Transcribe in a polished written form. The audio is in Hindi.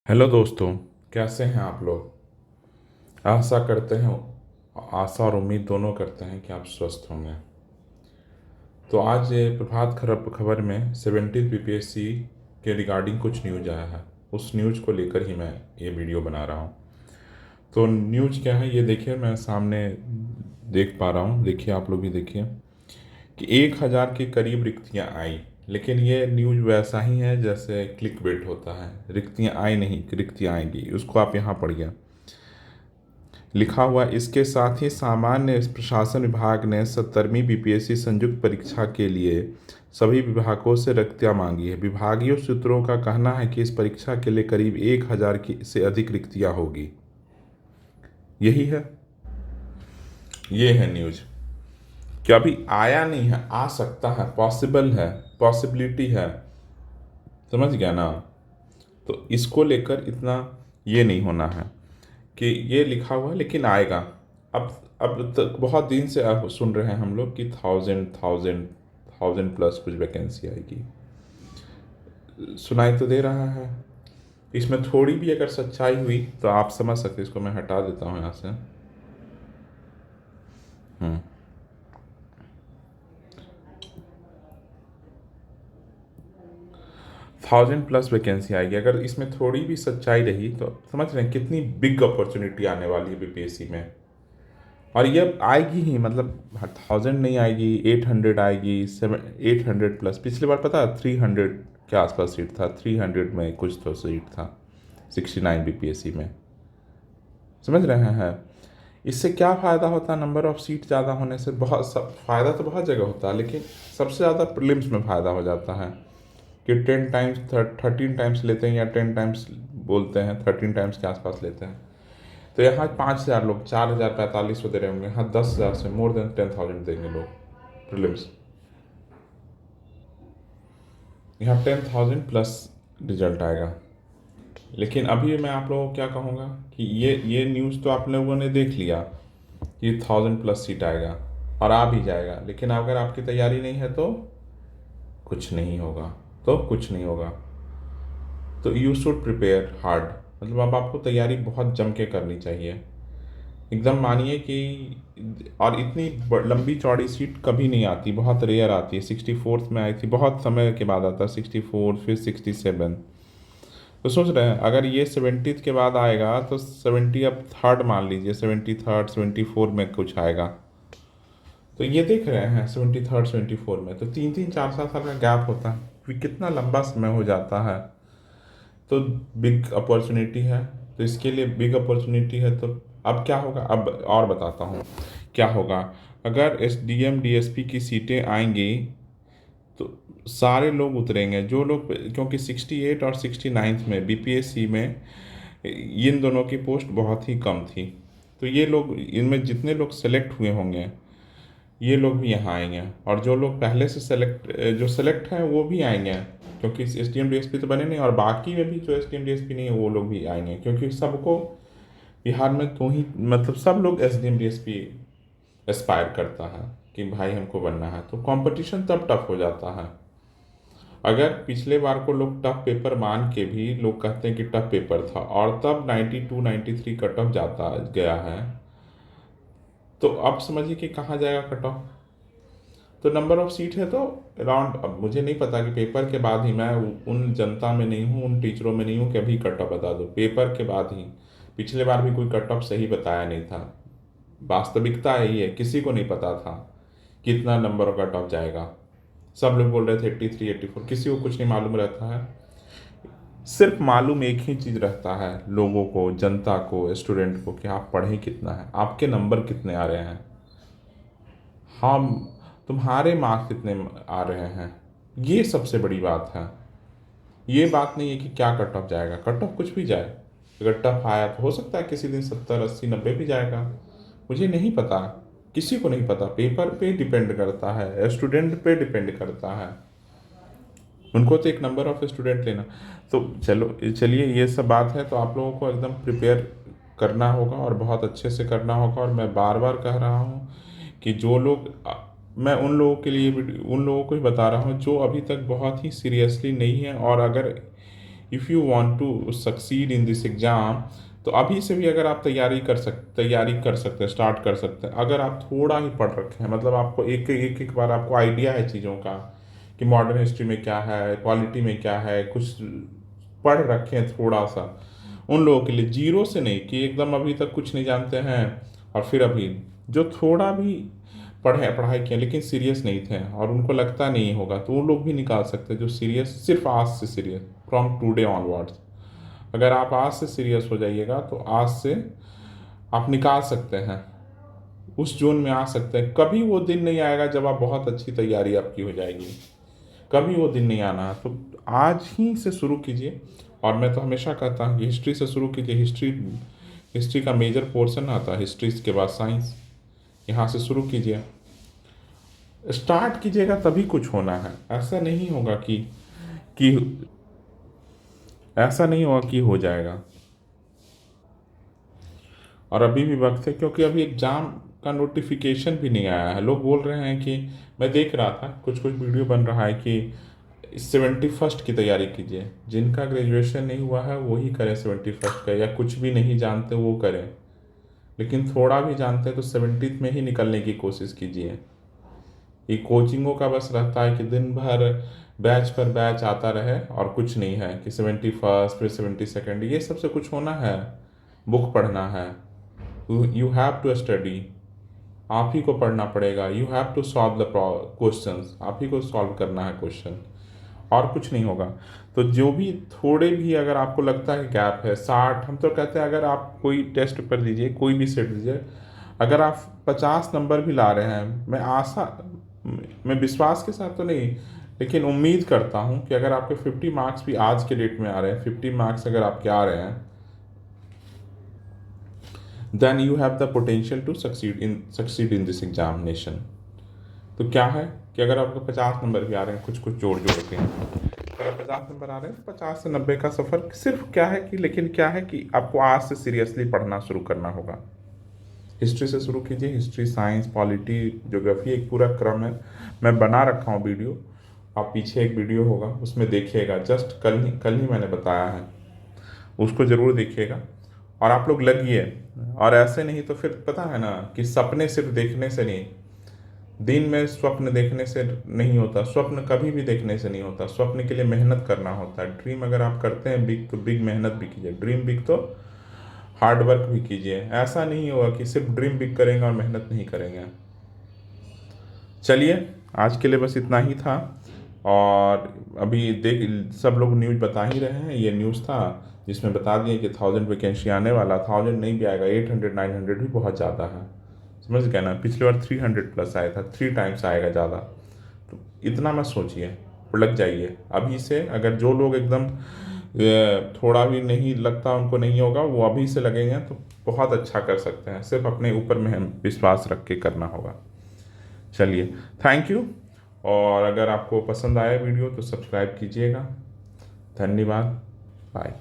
हेलो दोस्तों। कैसे हैं आप लोग। आशा करते हैं, आशा और उम्मीद दोनों करते हैं कि आप स्वस्थ होंगे। तो आज ये प्रभात खबर में 70 बीपीएससी के रिगार्डिंग कुछ न्यूज आया है। उस न्यूज को लेकर ही मैं ये वीडियो बना रहा हूँ। तो न्यूज क्या है ये देखिए, मैं सामने देख पा रहा हूँ। देखिए आप लोग भी देखिए कि 1000 के करीब रिक्तियाँ आई। लेकिन ये न्यूज वैसा ही है जैसे क्लिक बेट होता है। रिक्तियाँ आई नहीं, रिक्तियाँ आएंगी, उसको आप यहाँ पढ़िए। लिखा हुआ इसके साथ ही सामान्य प्रशासन विभाग ने 70वीं बीपीएससी संयुक्त परीक्षा के लिए सभी विभागों से रिक्तियां मांगी है। विभागीय सूत्रों का कहना है कि इस परीक्षा के लिए करीब 1000 की से अधिक रिक्तियां होगी। यही है, ये है न्यूज कि अभी आया नहीं है, आ सकता है, पॉसिबल है, पॉसिबिलिटी है। समझ गया ना। तो इसको लेकर इतना ये नहीं होना है कि ये लिखा हुआ है लेकिन आएगा। अब तक बहुत दिन से आप सुन रहे हैं हम लोग कि थाउजेंड थाउजेंड थाउजेंड प्लस कुछ वैकेंसी आएगी। सुनाई तो दे रहा है। इसमें थोड़ी भी अगर सच्चाई हुई तो आप समझ सकते, इसको मैं हटा देता हूँ यहाँ से। 1000+ वैकेंसी आएगी। अगर इसमें थोड़ी भी सच्चाई रही तो समझ रहे हैं कितनी बिग अपॉर्चुनिटी आने वाली है बीपीएससी में। और ये आएगी ही, मतलब 1000 नहीं आएगी, 800 आएगी, 800+। पिछली बार पता है 300 के आसपास सीट था, 300 में कुछ तो सीट था 69 बीपीएससी में। समझ रहे हैं। इससे क्या फ़ायदा होता है? नंबर ऑफ़ सीट ज़्यादा होने से बहुत सब फ़ायदा तो बहुत जगह होता है, लेकिन सबसे ज़्यादा प्रीलिम्स में फ़ायदा हो जाता है कि 10 टाइम्स 13 टाइम्स लेते हैं, या 10 टाइम्स बोलते हैं, 13 टाइम्स के आसपास लेते हैं। तो यहाँ 5000 लोग 4045 दे रहे होंगे, यहाँ 10,000 से मोर देन 10,000 देंगे लोग प्रीलिम्स। यहाँ 10,000+ रिजल्ट आएगा। लेकिन अभी मैं आप लोगों को क्या कहूँगा कि ये न्यूज़ तो आप लोगों ने देख लिया कि 1000+ सीट आएगा और आ भी जाएगा, लेकिन अगर आपकी तैयारी नहीं है तो कुछ नहीं होगा। तो कुछ नहीं होगा। तो यू शुड प्रिपेयर हार्ड। मतलब अब आपको तैयारी बहुत जम के करनी चाहिए, एकदम मानिए कि। और इतनी लंबी चौड़ी सीट कभी नहीं आती, बहुत रेयर आती है। 64th में आई थी, बहुत समय के बाद आता है 64, फिर 67। तो सोच रहे हैं अगर ये 70th के बाद आएगा तो 70 अब थर्ड मान लीजिए, 73rd 74 में कुछ आएगा। तो ये देख रहे हैं 73rd 74 में तो 3 3 4 7 साल का गैप होता है, फिर कितना लंबा समय हो जाता है। तो बिग अपॉर्चुनिटी है। तो इसके लिए बिग अपॉर्चुनिटी है। तो अब क्या होगा, अब और बताता हूँ क्या होगा। अगर एसडीएम डीएसपी की सीटें आएंगी तो सारे लोग उतरेंगे जो लोग, क्योंकि 68 और 69 में बीपीएससी में इन दोनों की पोस्ट बहुत ही कम थी। तो ये लोग, इनमें जितने लोग सेलेक्ट हुए होंगे ये लोग भी यहाँ आएंगे, और जो लोग पहले से जो सेलेक्ट हैं वो भी आएंगे, क्योंकि S D M D S P तो बने नहीं। और बाकी में भी जो S D M D S P नहीं है वो लोग भी आएंगे, क्योंकि सबको बिहार में तो ही, मतलब सब लोग S D M D S P aspire करता है कि भाई हमको बनना है। तो कंपटीशन तब टफ हो जाता है। अगर पिछले बार को लोग टफ पेपर मान के भी लोग कहते हैं कि टफ पेपर था, और तब 92 93 कट ऑफ जाता गया है, तो अब समझिए कि कहाँ जाएगा कट ऑफ। तो नंबर ऑफ सीट है तो अराउंड, अब मुझे नहीं पता कि पेपर के बाद ही, मैं उन जनता में नहीं हूँ, उन टीचरों में नहीं हूँ कि अभी कट ऑफ बता दो। पेपर के बाद ही, पिछले बार भी कोई कट ऑफ सही बताया नहीं था। वास्तविकता यही है, किसी को नहीं पता था कितना नंबर ऑफ कट ऑफ जाएगा। सब लोग बोल रहे थे 83 84, किसी को कुछ नहीं मालूम रहता है। सिर्फ मालूम एक ही चीज़ रहता है लोगों को, जनता को, स्टूडेंट को, कि आप पढ़े कितना है, आपके नंबर कितने आ रहे हैं, हम तुम्हारे मार्क्स कितने आ रहे हैं। ये सबसे बड़ी बात है। ये बात नहीं है कि क्या कट ऑफ जाएगा। कट ऑफ कुछ भी जाए, अगर टफ आया तो हो सकता है किसी दिन 70 80 90 भी जाएगा। मुझे नहीं पता, किसी को नहीं पता। पेपर पे डिपेंड करता है, स्टूडेंट पे डिपेंड करता है। उनको तो एक नंबर ऑफ स्टूडेंट लेना। तो चलिए ये सब बात है। तो आप लोगों को एकदम प्रिपेयर करना होगा और बहुत अच्छे से करना होगा। और मैं बार बार कह रहा हूँ कि जो लोग, मैं उन लोगों के लिए भी, उन लोगों को ही बता रहा हूँ जो अभी तक बहुत ही सीरियसली नहीं है, और अगर if you want to succeed in this exam, तो अभी से भी अगर आप तैयारी कर सकते हैं, स्टार्ट कर सकते हैं। अगर आप थोड़ा ही पढ़ रखे हैं, मतलब आपको एक बार आपको आइडिया है चीज़ों का कि मॉडर्न हिस्ट्री में क्या है, पॉलिटी में क्या है, कुछ पढ़ रखे हैं थोड़ा सा, उन लोगों के लिए, जीरो से नहीं कि एकदम अभी तक कुछ नहीं जानते हैं, और फिर अभी जो थोड़ा भी पढ़ाई किया लेकिन सीरियस नहीं थे और उनको लगता नहीं होगा, तो वो लोग भी निकाल सकते हैं जो सीरियस, सिर्फ आज से सीरियस, फ्रॉम टुडे ऑनवर्ड्स। अगर आप आज से सीरियस हो जाइएगा तो आज से आप निकाल सकते हैं, उस जोन में आ सकते हैं। कभी वो दिन नहीं आएगा जब आप बहुत अच्छी तैयारी आपकी हो जाएगी, कभी वो दिन नहीं आना है। तो आज ही से शुरू कीजिए। और मैं तो हमेशा कहता हूँ कि हिस्ट्री से शुरू कीजिए। हिस्ट्री का मेजर पोर्शन आता है, हिस्ट्री के बाद साइंस, यहाँ से शुरू कीजिए, स्टार्ट कीजिएगा, तभी कुछ होना है। कि ऐसा नहीं होगा कि हो जाएगा। और अभी भी वक्त है, क्योंकि अभी एग्ज़ाम का नोटिफिकेशन भी नहीं आया है। लोग बोल रहे हैं कि, मैं देख रहा था कुछ वीडियो बन रहा है कि 71st की तैयारी कीजिए। जिनका ग्रेजुएशन नहीं हुआ है वही करें 71st का, या कुछ भी नहीं जानते वो करें, लेकिन थोड़ा भी जानते हैं तो 70th में ही निकलने की कोशिश कीजिए। ये कोचिंगों का बस रहता है कि दिन भर बैच पर बैच आता रहे और कुछ नहीं है कि 71st फिर 72nd, ये सबसे कुछ होना है? बुक पढ़ना है, यू हैव टू स्टडी, आप ही को पढ़ना पड़ेगा। You have to solve the questions, आप ही को सॉल्व करना है क्वेश्चन, और कुछ नहीं होगा। तो जो भी थोड़े भी अगर आपको लगता है गैप है 60, हम तो कहते हैं अगर आप कोई टेस्ट पेपर दीजिए, कोई भी सेट दीजिए, अगर आप 50 नंबर भी ला रहे हैं, मैं विश्वास के साथ तो नहीं, लेकिन उम्मीद करता हूं कि अगर आपके 50 मार्क्स भी आज के डेट में आ रहे हैं, 50 मार्क्स अगर आपके आ रहे हैं, then you have the potential to succeed in this examination. तो क्या है कि अगर आपको 50 नंबर भी आ रहे हैं, कुछ जोड़ के, अगर 50 नंबर आ रहे हैं, 50 से 90 का सफ़र सिर्फ क्या है कि, लेकिन क्या है कि आपको आज से सीरियसली पढ़ना शुरू करना होगा। हिस्ट्री से शुरू कीजिए, हिस्ट्री, साइंस, पॉलिटी, ज्योग्राफी, एक पूरा क्रम है, मैं बना रखा हूँ वीडियो, आप पीछे एक वीडियो होगा उसमें देखिएगा, जस्ट कल ही मैंने बताया है, उसको ज़रूर देखिएगा और आप लोग लगिए। और ऐसे नहीं तो फिर पता है ना कि सपने सिर्फ देखने से नहीं, दिन में स्वप्न देखने से नहीं होता, स्वप्न कभी भी देखने से नहीं होता, स्वप्न के लिए मेहनत करना होता है। ड्रीम अगर आप करते हैं बिग, तो बिग मेहनत भी कीजिए, ड्रीम बिग तो हार्ड वर्क भी कीजिए। ऐसा नहीं होगा कि सिर्फ ड्रीम बिग करेंगे और मेहनत नहीं करेंगे। चलिए, आज के लिए बस इतना ही था। और अभी सब लोग न्यूज़ बता ही रहे हैं, ये न्यूज़ था जिसमें बता दिए कि 1000 वैकेंसी आने वाला, 1000 नहीं भी आएगा, 800 900 भी बहुत ज़्यादा है, समझ गए ना। पिछली बार 300 प्लस आया था, 3 टाइम्स आएगा ज़्यादा। तो इतना मत सोचिए, लग जाइए अभी से। अगर जो लोग एकदम थोड़ा भी नहीं लगता उनको नहीं होगा, वो अभी से लगेंगे तो बहुत अच्छा कर सकते हैं। सिर्फ अपने ऊपर में विश्वास रख के करना होगा। चलिए, थैंक यू। और अगर आपको पसंद आया वीडियो तो सब्सक्राइब कीजिएगा। धन्यवाद, बाय।